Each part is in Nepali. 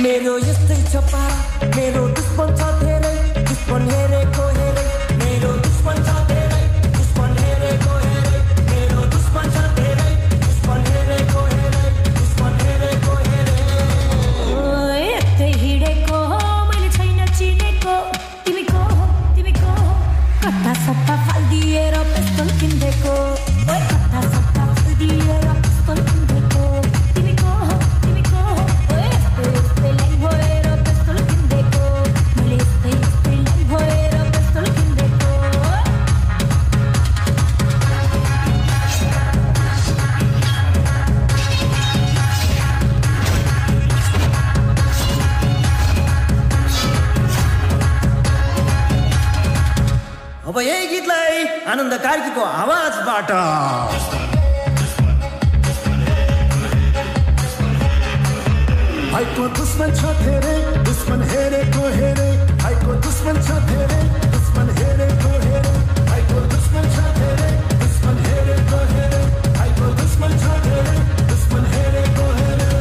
मेरो यस्तै छ पारा मेरो दुश्मन छ धेरै दुश्मन हेरेको हेरै मेरो दुश्मन छ धेरै दुश्मन हेरेको हेरै मेरो दुश्मन छ धेरै दुश्मन हेरेको हेरै दुश्मन हेरेको हेरै यतै हिडेको मैले छैन चिनेको तिमी को हो कता सत्ता फाल्दिएर पिस्तल किन्देको ओए कता सत्ता फाल्दिएर पिस्तल किन्देको तिमी को हो ओए यस्तै लाई भएर पिस्तल किन्देको मैले यस्तै लाई भएर पिस्तल किन्देको अब यही गीतलाई आनन्द कार्कीको आवाजबाट भाइको दुश्मन छ धेरै दुश्मन हेरेको हेरै भाइको दुश्मन छ धेरै दुश्मन हेरेको हेरै भाइको दुश्मन छ धेरै दुश्मन हेरेको हेरै भाइको दुश्मन छ धेरै दुश्मन हेरेको हेरै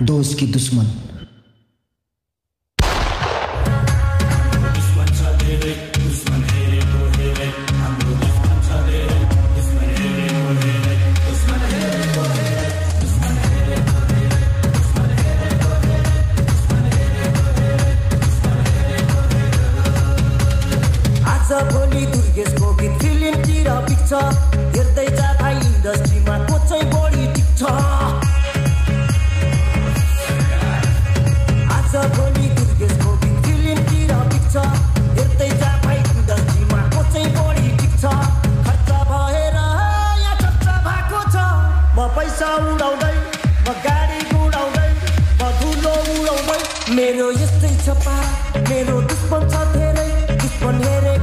दोस्त की दुश्मन आज भोलि दुर्गेशको गीत फिल्मतिर पिक्छ हेर्दै जाँदा इन्डस्ट्रीमा को चाहिँ बढी टिक्छ भोलि दुर्गेशको गीत फिल्मतिर पिक्छ हेर्दै जाँदा इन्डस्ट्रीमा को चाहिँ बढी टिक्छ खर्च भएर यहाँ चर्चा भएको छ म पैसा उडाउँदै म गाडी गुडाउँदै म धुलो उडाउँदै मेरो यस्तै छ पारा मेरो दुश्मन छ धेरै दुश्मन हेरे